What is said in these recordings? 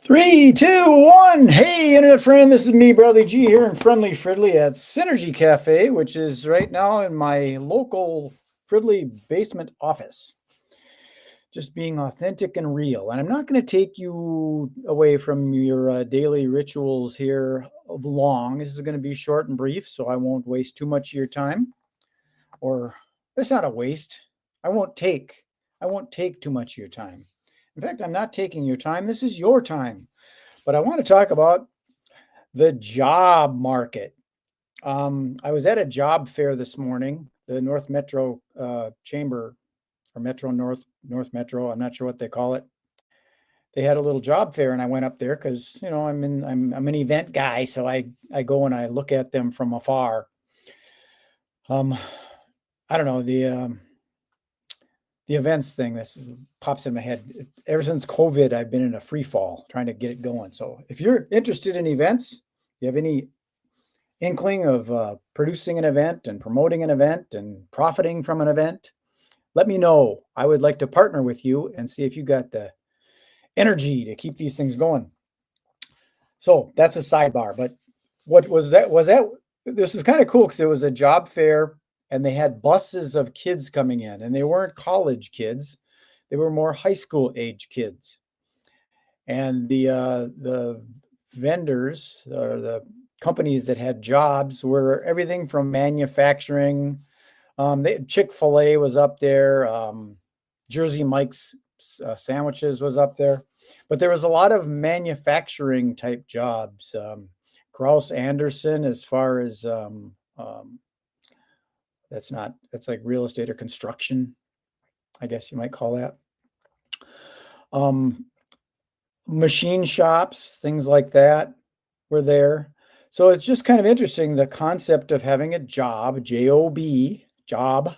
Three, two, one. Hey, internet friend, this is me, Bradley G, here in Friendly Fridley at Synergy Cafe, which is right now in my local Fridley basement office. Just being authentic and real. And I'm not going to take you away from your daily rituals here of long. This is going to be short and brief, so I won't waste too much of your time. Or it's not a waste. I won't take too much of your time. In fact, I'm not taking your time. This is your time. But I want to talk about the job market. I was at a job fair this morning, the North Metro Chamber or Metro North Metro. I'm not sure what they call it. They had a little job fair, and I went up there because I'm an event guy, so I go and I look at them from afar. I don't know the events thing. This pops in my head. Ever since COVID, I've been in a free fall trying to get it going. So if you're interested in events, you have any inkling of producing an event and promoting an event and profiting from an event, let me know. I would like to partner with you and see if you got the energy to keep these things going. So that's a sidebar. But what was that? This is kind of cool because it was a job fair and they had buses of kids coming in, and they weren't college kids. They were more high school age kids. And the vendors or the companies that had jobs were everything from manufacturing. Chick-fil-A was up there. Jersey Mike's sandwiches was up there. But there was a lot of manufacturing type jobs. Kraus Anderson, as far as that's like real estate or construction, I guess you might call that. Machine shops, things like that were there. So it's just kind of interesting, the concept of having a job, J-O-B, job.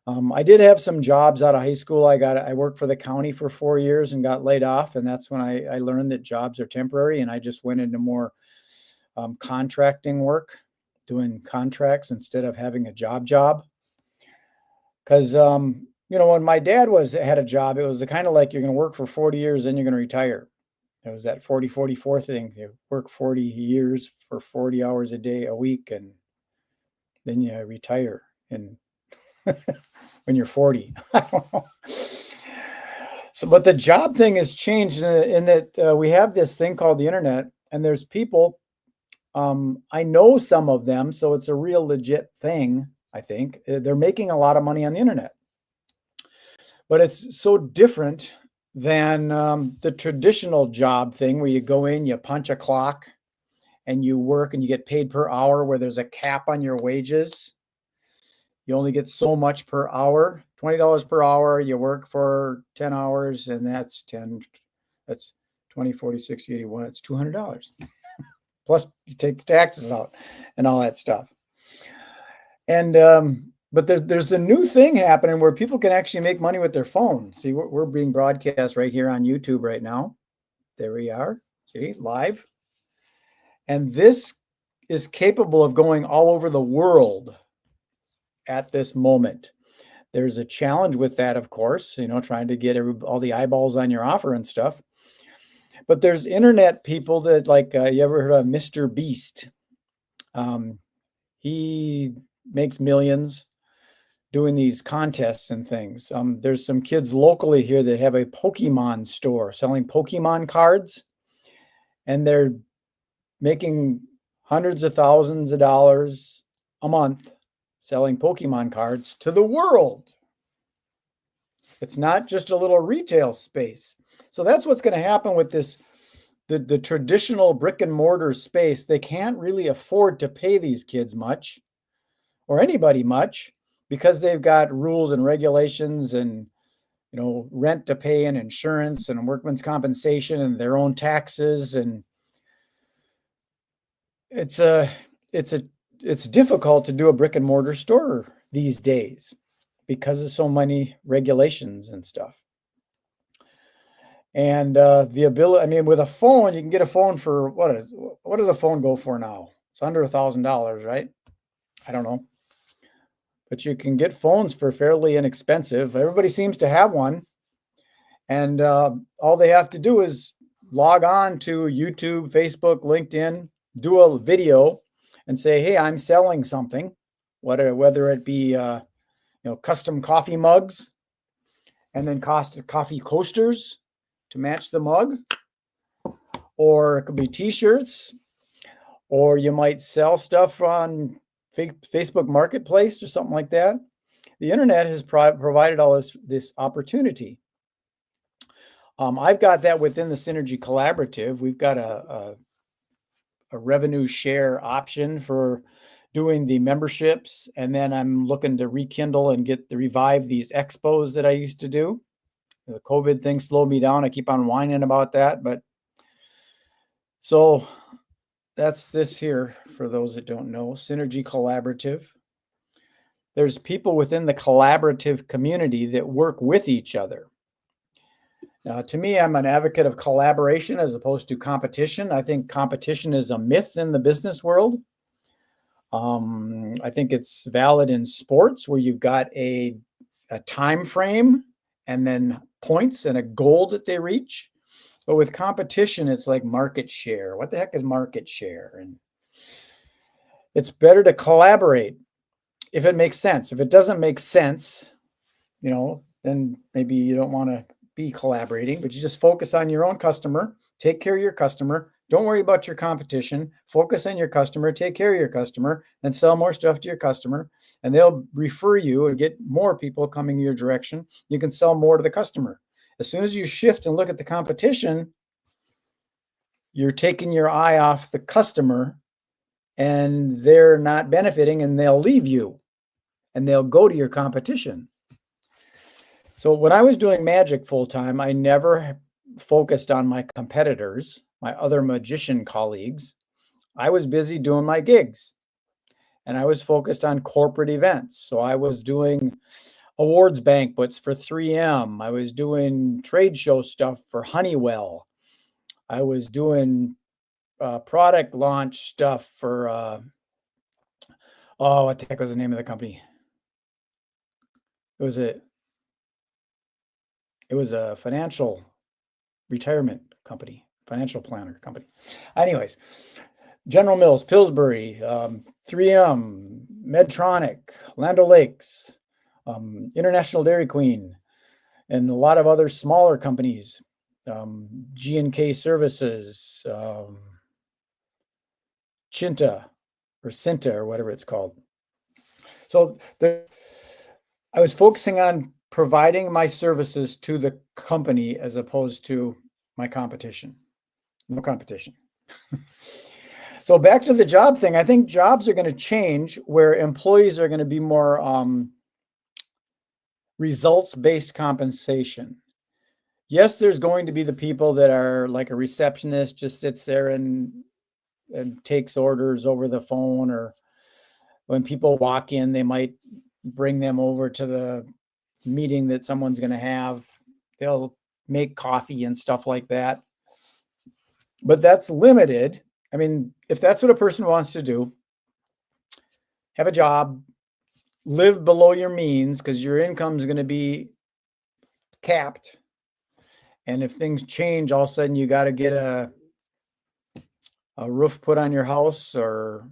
I did have some jobs out of high school. I worked for the county for 4 years and got laid off. And that's when I learned that jobs are temporary. And I just went into more contracting work, doing contracts instead of having a job. Because, when my dad had a job, it was kind of like you're going to work for 40 years, then you're going to retire. It was that 40-44 thing. You work 40 years for 40 hours a week, and then you retire. And when you're 40, I don't know. So, but the job thing has changed in that we have this thing called the internet, and there's people. I know some of them, so it's a real legit thing. I think they're making a lot of money on the internet, but it's so different than the traditional job thing where you go in, you punch a clock, and you work, and you get paid per hour, where there's a cap on your wages. You only get so much per hour, $20 per hour. You work for 10 hours, and that's 20, 40, 60, 81. It's $200. Plus you take the taxes out and all that stuff. And but there's the new thing happening where people can actually make money with their phone. See, we're being broadcast right here on YouTube right now. There we are. See, live. And this is capable of going all over the world at this moment. There's a challenge with that, of course, trying to get all the eyeballs on your offer and stuff. But there's internet people that you ever heard of Mr. Beast? He makes millions doing these contests and things. There's some kids locally here that have a Pokemon store selling Pokemon cards, and they're making hundreds of thousands of dollars a month selling Pokemon cards to the world. It's not just a little retail space. So that's what's going to happen with this, the traditional brick and mortar space. They can't really afford to pay these kids much, or anybody much, because they've got rules and regulations and, rent to pay and insurance and workman's compensation and their own taxes. And it's difficult to do a brick and mortar store these days because of so many regulations and stuff. And the ability, with a phone, you can get a phone for what does a phone go for now? It's under $1,000, right? I don't know. But you can get phones for fairly inexpensive. Everybody seems to have one. And all they have to do is log on to YouTube, Facebook, LinkedIn, do a video and say, hey, I'm selling something, whether it be custom coffee mugs, and then coffee coasters to match the mug, or it could be t-shirts, or you might sell stuff on Facebook Marketplace or something like that. The internet has provided all this opportunity. I've got that within the Synergy Collaborative. We've got a revenue share option for doing the memberships, and then I'm looking to rekindle and revive these expos that I used to do. The COVID thing slowed me down. I keep on whining about that, but so that's this here for those that don't know, Synergy Collaborative. There's people within the collaborative community that work with each other. Now, to me, I'm an advocate of collaboration as opposed to competition. I think competition is a myth in the business world. I think it's valid in sports where you've got a time frame and then points and a goal that they reach. But with competition, it's like market share. What the heck is market share? And it's better to collaborate if it makes sense. If it doesn't make sense, then maybe you don't want to be collaborating, but you just focus on your own customer, take care of your customer. Don't worry about your competition. Focus on your customer, take care of your customer, and sell more stuff to your customer. And they'll refer you and get more people coming your direction. You can sell more to the customer. As soon as you shift and look at the competition, you're taking your eye off the customer and they're not benefiting, and they'll leave you and they'll go to your competition. So when I was doing magic full time, I never focused on my competitors, my other magician colleagues. I was busy doing my gigs, and I was focused on corporate events. So I was doing awards banquets for 3M. I was doing trade show stuff for Honeywell. I was doing product launch stuff for, what the heck was the name of the company? It was a financial retirement company, financial planner company. Anyways, General Mills, Pillsbury, 3M, Medtronic, Land O'Lakes, International Dairy Queen, and a lot of other smaller companies, G&K Services, Cinta or whatever it's called. So I was focusing on providing my services to the company as opposed to my competition. No competition. So back to the job thing, I think jobs are going to change where employees are going to be more results-based compensation. Yes, there's going to be the people that are like a receptionist, just sits there and takes orders over the phone, or when people walk in, they might bring them over to the meeting that someone's going to have. They'll make coffee and stuff like that. But that's limited. I mean, if that's what a person wants to do, have a job, live below your means because your income is going to be capped. And if things change, all of a sudden you got to get a roof put on your house, or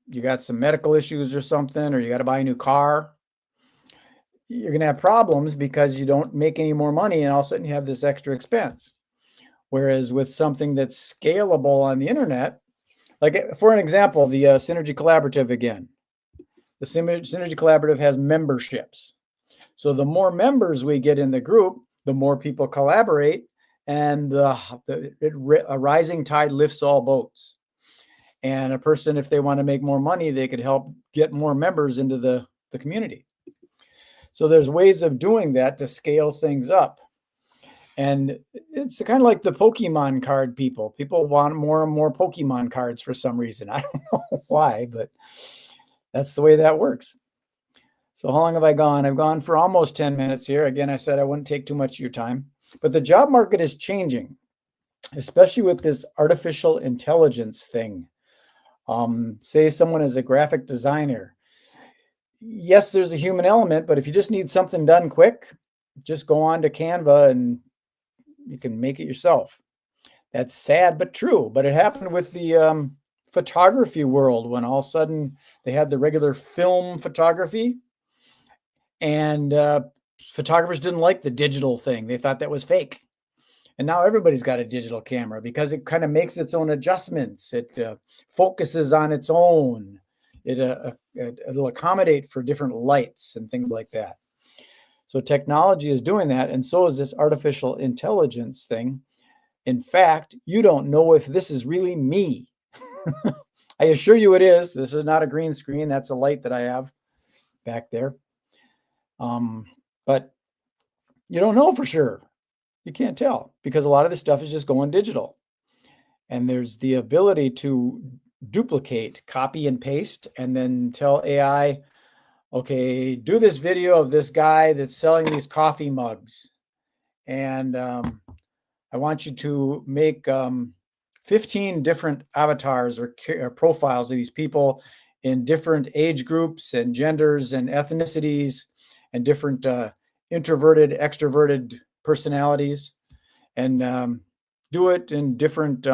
you got some medical issues or something, or you got to buy a new car, you're going to have problems because you don't make any more money, and all of a sudden you have this extra expense. Whereas with something that's scalable on the internet, like for an example, the Synergy Collaborative again. The Synergy Collaborative has memberships. So the more members we get in the group, the more people collaborate, and a rising tide lifts all boats. And a person, if they want to make more money, they could help get more members into the community. So there's ways of doing that to scale things up. And it's kind of like the Pokemon card people. People want more and more Pokemon cards for some reason. I don't know why, but that's the way that works. So how long have I gone? I've gone for almost 10 minutes here. Again, I said I wouldn't take too much of your time. But the job market is changing, especially with this artificial intelligence thing. Say someone is a graphic designer. Yes, there's a human element, but if you just need something done quick, just go on to Canva and you can make it yourself. That's sad but true. But it happened with the photography world when all of a sudden they had the regular film photography, and photographers didn't like the digital thing. They thought that was fake. And now everybody's got a digital camera because it kind of makes its own adjustments. It focuses on its own. It'll accommodate for different lights and things like that. So technology is doing that, and so is this artificial intelligence thing. In fact, you don't know if this is really me. I assure you it is. This is not a green screen. That's a light that I have back there. But you don't know for sure. You can't tell because a lot of this stuff is just going digital. And there's the ability to duplicate, copy and paste, and then tell AI, okay, do this video of this guy that's selling these coffee mugs. And I want you to make 15 different avatars or profiles of these people in different age groups and genders and ethnicities and different introverted, extroverted personalities, and do it in different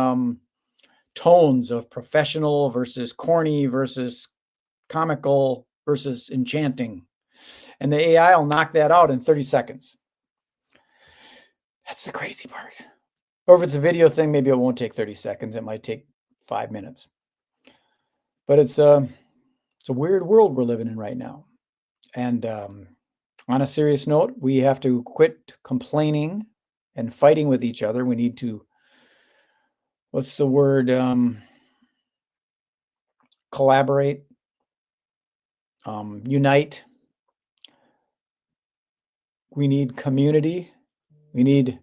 tones of professional versus corny versus comical versus enchanting. And the AI will knock that out in 30 seconds. That's the crazy part. Or if it's a video thing, maybe it won't take 30 seconds. It might take 5 minutes. But it's a weird world we're living in right now. And on a serious note, we have to quit complaining and fighting with each other. We need to, what's the word? Collaborate, unite. We need community. We need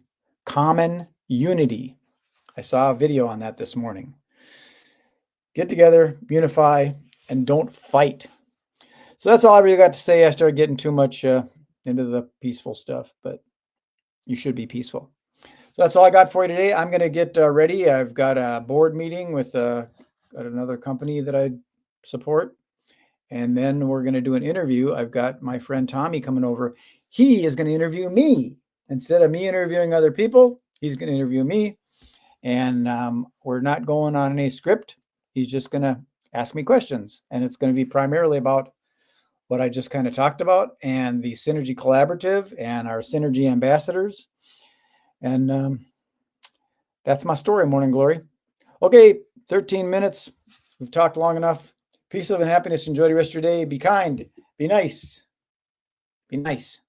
common unity. I saw a video on that this morning. Get together, unify, and don't fight. So that's all I really got to say. I started getting too much into the peaceful stuff, but you should be peaceful. So that's all I got for you today. I'm going to get ready. I've got a board meeting with another company that I support. And then we're going to do an interview. I've got my friend Tommy coming over. He is going to interview me. Instead of me interviewing other people, he's going to interview me. And we're not going on any script. He's just going to ask me questions. And it's going to be primarily about what I just kind of talked about and the Synergy Collaborative and our Synergy ambassadors. And that's my story, Morning Glory. Okay, 13 minutes. We've talked long enough. Peace, love, and happiness. Enjoy the rest of your day. Be kind. Be nice. Be nice.